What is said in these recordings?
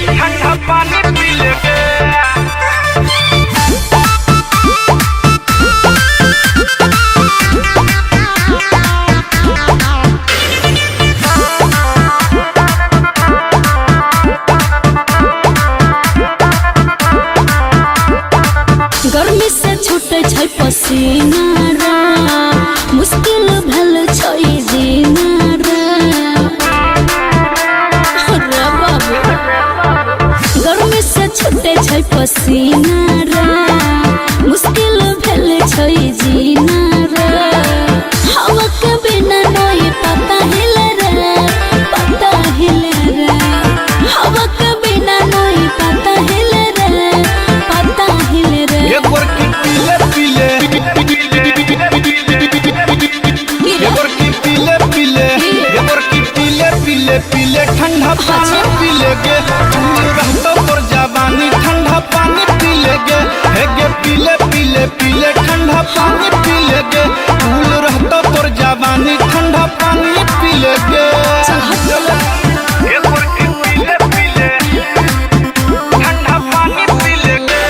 ठंडा पानी पी लेंगे। गर्मी से छूटे छै पसीना रे, मुश्किल भल छै जीना रे। रे बाबू गर्मी से छूटे छै पसीना रे, मुश्किल भल छै जीना रे। हवा के बिना नहीं पता हिले रे, पता हिले रे। हवा के बिना नहीं पता हिले रे, पता हिले रे। एक बार की पीले पीले, एक बार की पीले पीले, एक बार की पीले पीले पीले ठंडा पानी पी लेंगे। रहता पर जवानी ठंडा पानी पी लेंगे। हेगे पीले पीले पीले ठंडा पानी पी लेंगे। फूल रहता पर जवानी ठंडा पानी पी लेंगे। एक बार की पीले पीले ठंडा पानी पी लेंगे।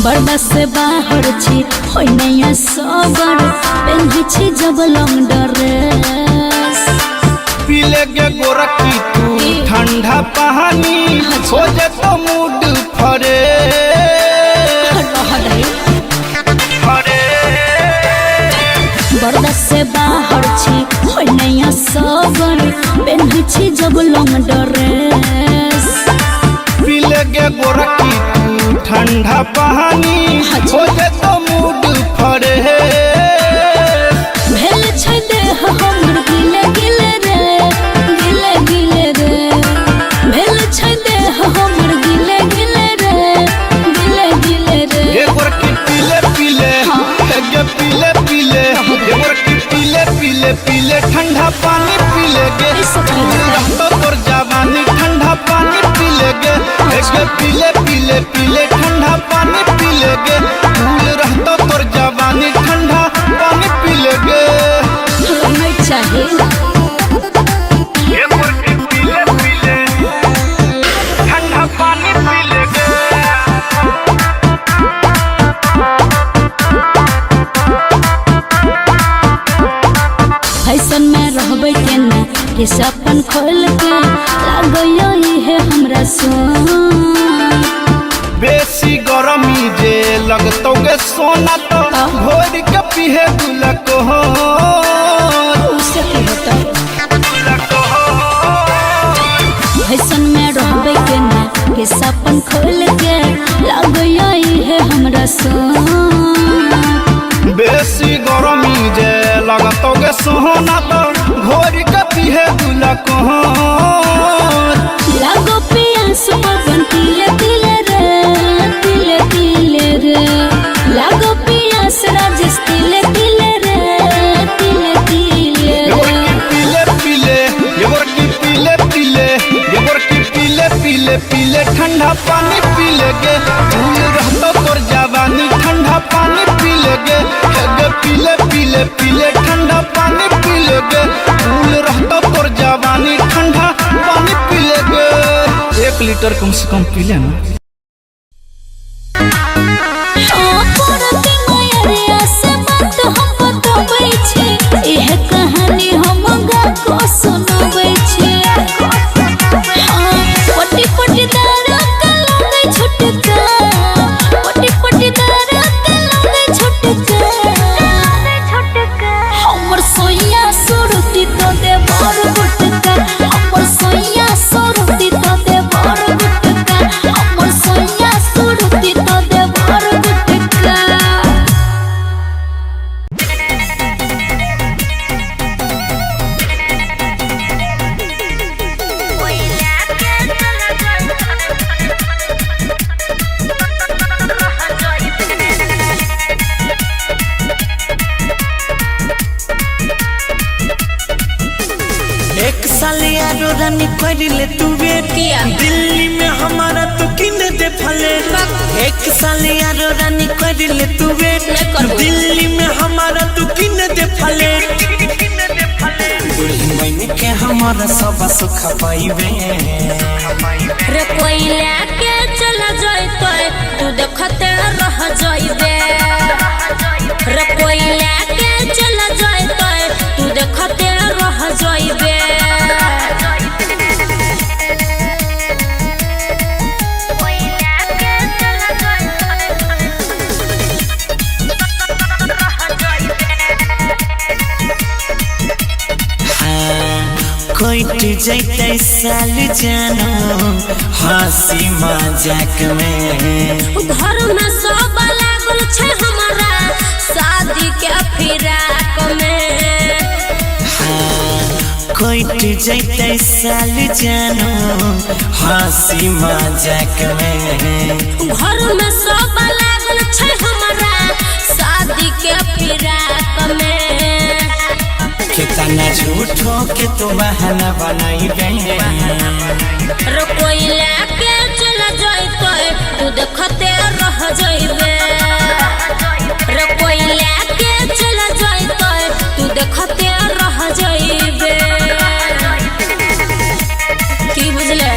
बर्दाश्त से बाहर छी होय नया सबर, पेन्ही छी जब लॉन्ग ड्रेस। पी लेंगे गोरखी तू ठंडा पानी, हो जाए तो मूड फरे फरे। बर्दाश्त से बाहर छी होय नया सबर, पेन्ही छी जब लॉन्ग ड्रेस। पी लेंगे गोरखी तू ठंडा पानी, हो जाए तो मूड फरे। भेल छै देह हमर गिले गिले रे, गिले गिले रे। भेल छै देह हमर गिले गिले रे, गिले गिले रे। एक बार की पीले पीले, हेगे पीले पीले, एक बार की पीले पीले पीले ठंडा पानी पी लेंगे। रहता पर जवानी ठंडा पानी पी लेंगे। हेगे पीले पीले पीले ठंडा पानी पी लेंगे। फूल रहता पर जवानी ठंडा पानी पी लेंगे। नहीं चाहिए एक बार की पीले पीले ठंडा पानी पी लेंगे। फैशन में रहबे के ना कि सपन खोल के लागयो है हमरा सोन। बेसी गरमी जे लगतोगे सोना तो घोर के पीहे गुलक हो। उससे की होता फैशन में रहबे के ना कि सपन खोल के लागयो है हमरा सोन। बेसी गरमी जे लगतोगे सोना तो घोर के पीहे गुलक हो। लागो पियास पवन तिले तिले रे, तिले तिले रे। लागो पियास राजेश तिले तिले रे, तिले तिले रे। पीले पीले, एक बार की पीले पीले, एक बार की पीले पीले पीले ठंडा पानी पी लेंगे। फूल रहता पर जवानी ठंडा पानी पी लेंगे। हेगे पीले पीले पीले ठंडा पानी पी लेंगे। फूल रहता पर जवानी ठंडा पानी पी लेंगे। 1 लीटर कम से कम पी लेना। कहानी हम गाको सुनबै छी। पटी पटी दारा कलंगे छुटका, पटी पटी दारा कलंगे छुटका। हमर सोया सुरती तो दे बर गुटका, हमर सोया सुरती तो दे बर गुटका, हमर सोया सुरती तो दे बर गुटका। एक साल यारो रानी कर ले तू वेट, दिल्ली में हमारा तो किन दे फले। एक साल यारो रानी कर ले तू वेट दिल्ली में हमारा तू किन दे फ्लैट दुल्हन बन के हमारा सब सुख पाइबे रे कोई लेके चला जाए तू देखते रह जाइबे रे कोई लेके चला जाए तू देखते रह जाइबे कोइट जैते साल जानो हंसी मजाक में घर में सब लागल छे हमारा शादी के फिराक में कोइट जैते साल जानो हंसी मजाक में घर में सब लागल छे हमारा शादी के फिराक में कितना झूठो के तू बहाना बनाई रे कोई लेके चला जाए तू देखते रह जाइबे रे कोई लेके चला जाए तू देखते रह जाइबे की बुझले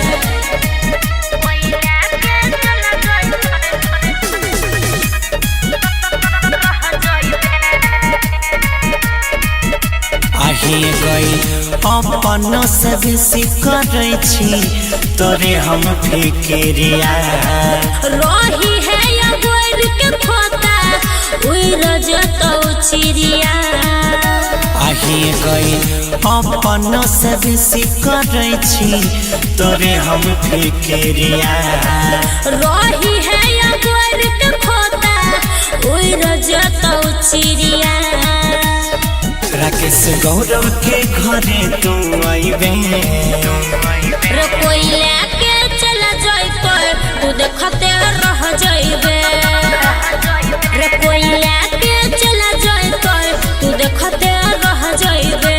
आही गई अपनों से बेसी करे छी तोरे हम फिक्रिया रही है या गोर के खोता उई रजतो चिड़िया आही गई अपनों से बेसी करे छी तोरे हम फिक्रिया रही है या गोर के खोता उई रजतो चिड़िया राकेश गौरव के घरे तू आइबे रे कोई लेके चला जाए तू देखते रह जाइबे रे कोई लेके चला जाए तू देखते रह जाइबे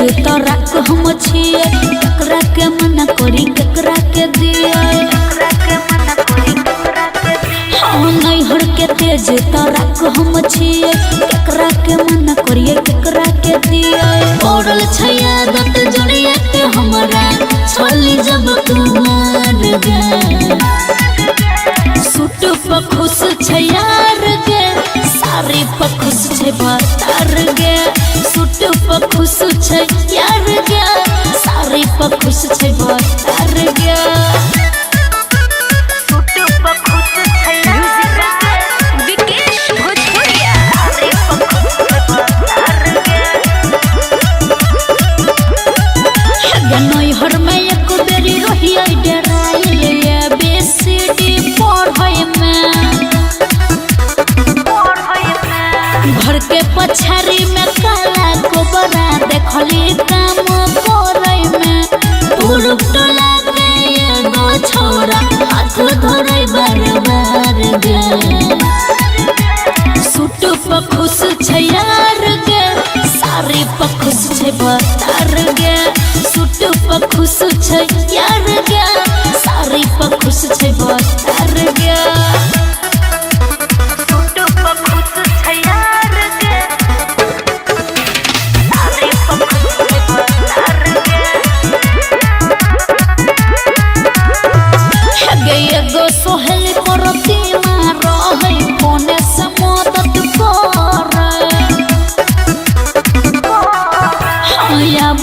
तेज तोरा को हम छिए केकरा के मना करी केकरा के दिए हाँ नैहर के तेज तोरा को हम छिए केकरा के मना करिए केकरा के दिए पड़ल छैया दत जोड़िया के हमरा छली जब कुमार गे सूट पर खुश छैयार गे साड़ी पर खुश छै बतार गे सूट पर खुश छै यार गे साड़ी पर खुश छै बतार गे सूट पर खुश छै यार गे विकेश भोजपुरिया साड़ी पर खुश छै बतार गे नैहर में एक बेरी रहिए डराइले बेसीडी पढ़ै में घर के पछाड़ी में काला कोबरा देखली काम करे में पुरुष टोला के एगो छोरा हाथ धरे बार बार गे सूट पर खुश छै यार गे साड़ी पर खुश छै बतार गे सूट पर खुश छै यार गे साड़ी पर खुश छै बतार गे एगो सोहल करती रहै फोने से मदद करे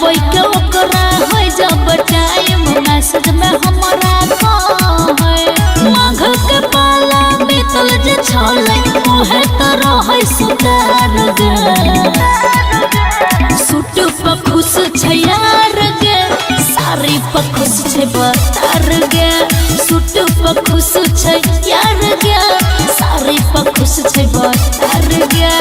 बैके ओकरा है जब टाइम मैसेज में हमरा कहे माघ के पाला बीतल जे छलै ओहे त रहै सुधार गे सूट पर खुश छै यार गे साड़ी पर खुश छै बतार गे सूट पर खुश छै यार गे साड़ी पर खुश छै बतार गे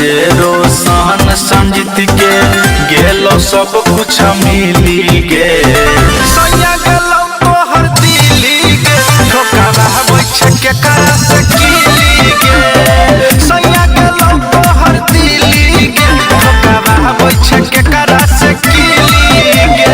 संजय रोशन संजीत के गेलो सब कुछ मिली गे सैया गेलो तोहर दिली गे ठोकावा बैठ के करा सकीली गे सैया गेलो तोहर दिली गे ठोकावा बैठ के करा सकीली गे।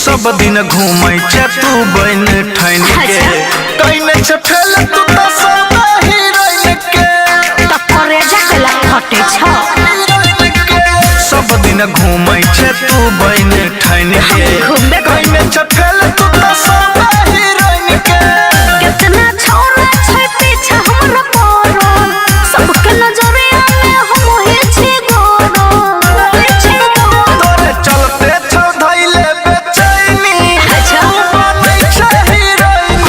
सब दिन घूमै छ तू बन ठैन के कइने छ फेल तू त सब हीरोइन के टक्करे जकला फटे छ सब दिन घूमै छ तू बन ठैन के कइने छ फेल तू त सब हीरोइन के कितना छोरा छै पीछे हमरा परो सबके नजरे में हम ही छी गोरो तोरे चलते छ धइले बेचैनी अच्छा बनै छ हीरोइन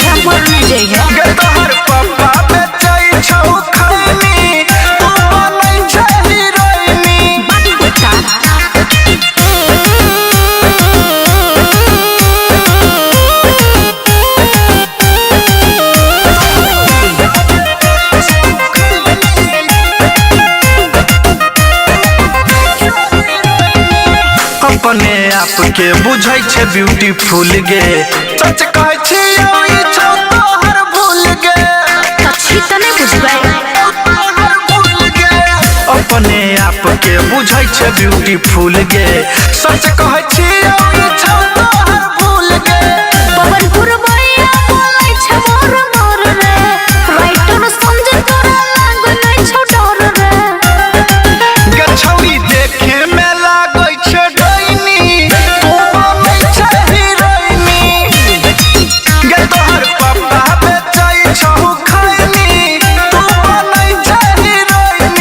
हमर में जइया गे तोहर पापा बेचै छौ खैनी तू बनै छ हीरोइन बात कुत्ता अपने आप के बुझै छै ब्यूटीफुल गे सच कहै छी ई छौ तोहर भूल गे अच्छी तने बुझबै तोहर भूल गे अपने आप के बुझै छै ब्यूटीफुल गे सच कहै छी ई छौ तोहर भूल गे पवन पुरबैया बोलै छ मोर मोर रे राइटर समझ तोरा लाग नै छ डर रे गे छौरी देखे में लागै छै डैनी तू बनै छै हीरोइन गे तोहर पापा बेचै छौ खैनी तू बनै छै हीरोइन।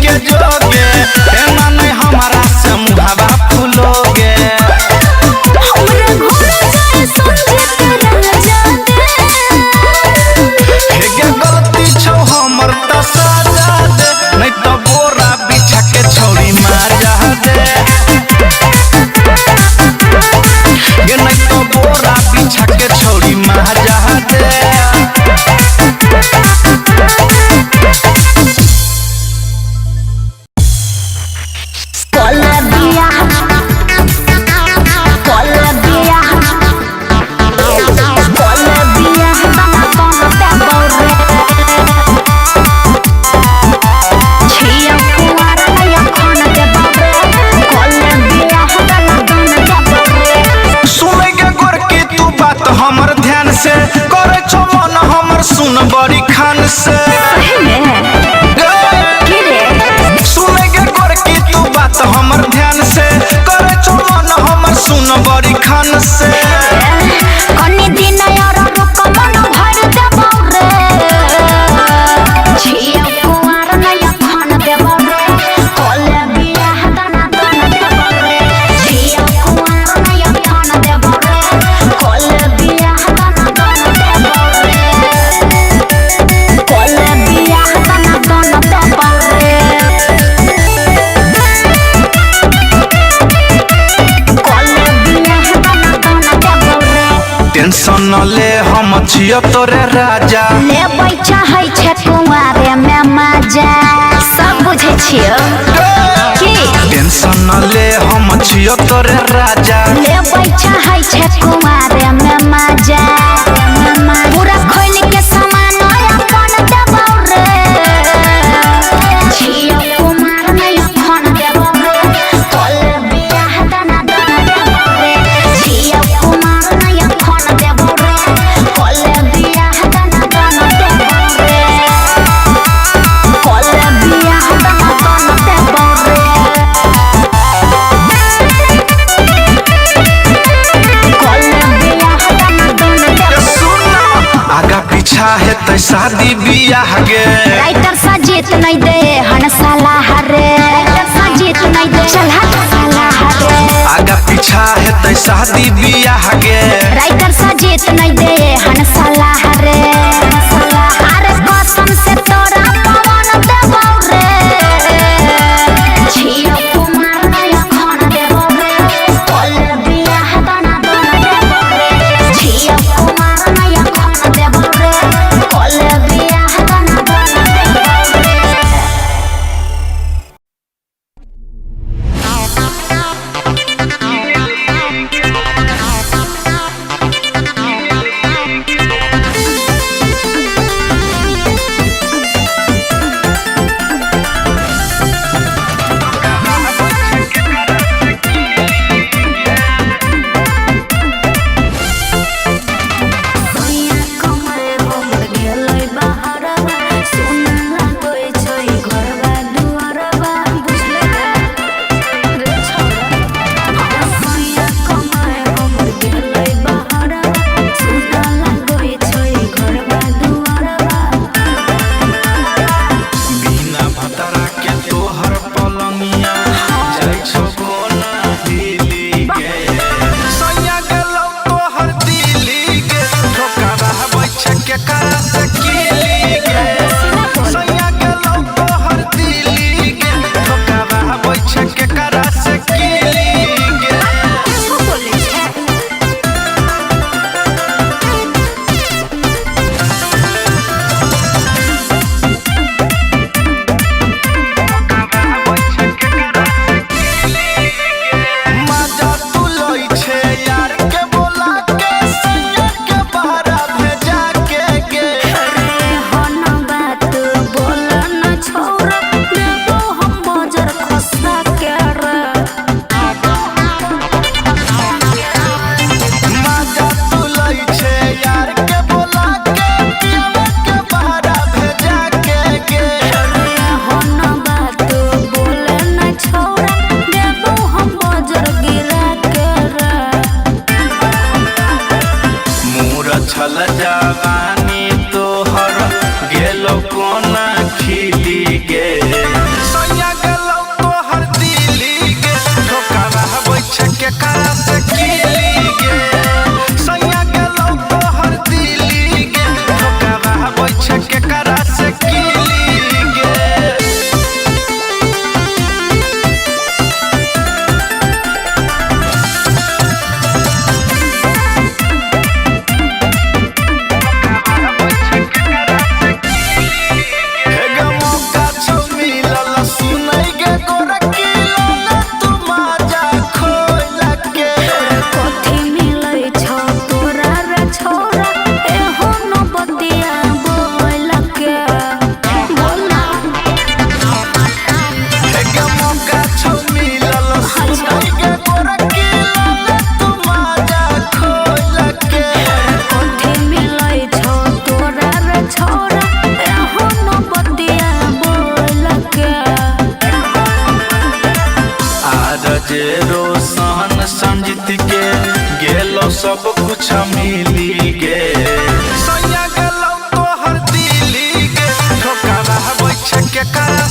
के जोगे एना नहीं हमारा से मुहावा फूलोगे हमरा घोड़ा जाए समझे तेरा जाने हेगे गलती छौ हमर त सजा दे नहीं तो बोरा बिछा के छौरी माजा दे ये नहीं तो बोरा बिछा के छौरी माजा दे हमर ध्यान से करे छो मन हमर सुन बड़ी खान से सुने के कर की तू बात हमर ध्यान से करे छो मन हमर सुन बड़ी खान से कनी दिन यार रुक मन भर देबौ रे छिया कुआर नया खान देबौ रे कोले बियाह दाना दाना देबौ रे छिया कुआर नया खान देबौ रे कोले बियाह दाना दाना देबौ रे कोले बियाह दाना दाना देबौ रे कोले बियाह दाना दाना देबौ रे टेंशन न ले हम छियो तोरे राजा ले बैठा है छे कुआरे में मजा सब बुझे छियो की टेंशन न ले हम छियो तोरे राजा ले बैठा है छे कुआरे में मजा पूरा खोल के सामान अपन देबौ रे छियो कुमार नहीं फोन देबौ रे कोले बियाह दाना दाना देबौ रे छियो कुमार नहीं फोन देबौ रे कोले बियाह दाना दाना देबौ रे कोले बियाह दाना दाना देबौ रे कोले बियाह दाना दाना देबौ सुन आगा पीछा है तै शादी बियाह गे राइटर सजीत नहीं दे हन सलाह रे राइटर सजीत नहीं दे चल हट सलाह रे आगा पीछा है तै शादी बियाह गे राइटर सजीत नहीं दे हन सलाह रे अरे कसम से तोरा पवन देबौ रे छियो कुमार नया खान देबौ रे कोले बियाह दाना दाना देबौ रे छियो कुमार नया खान देबौ रे कोले बियाह दाना दाना देबौ रे चमेली गे सैया गेलौ तो हर दिली गे ठोका रह बैठ के करा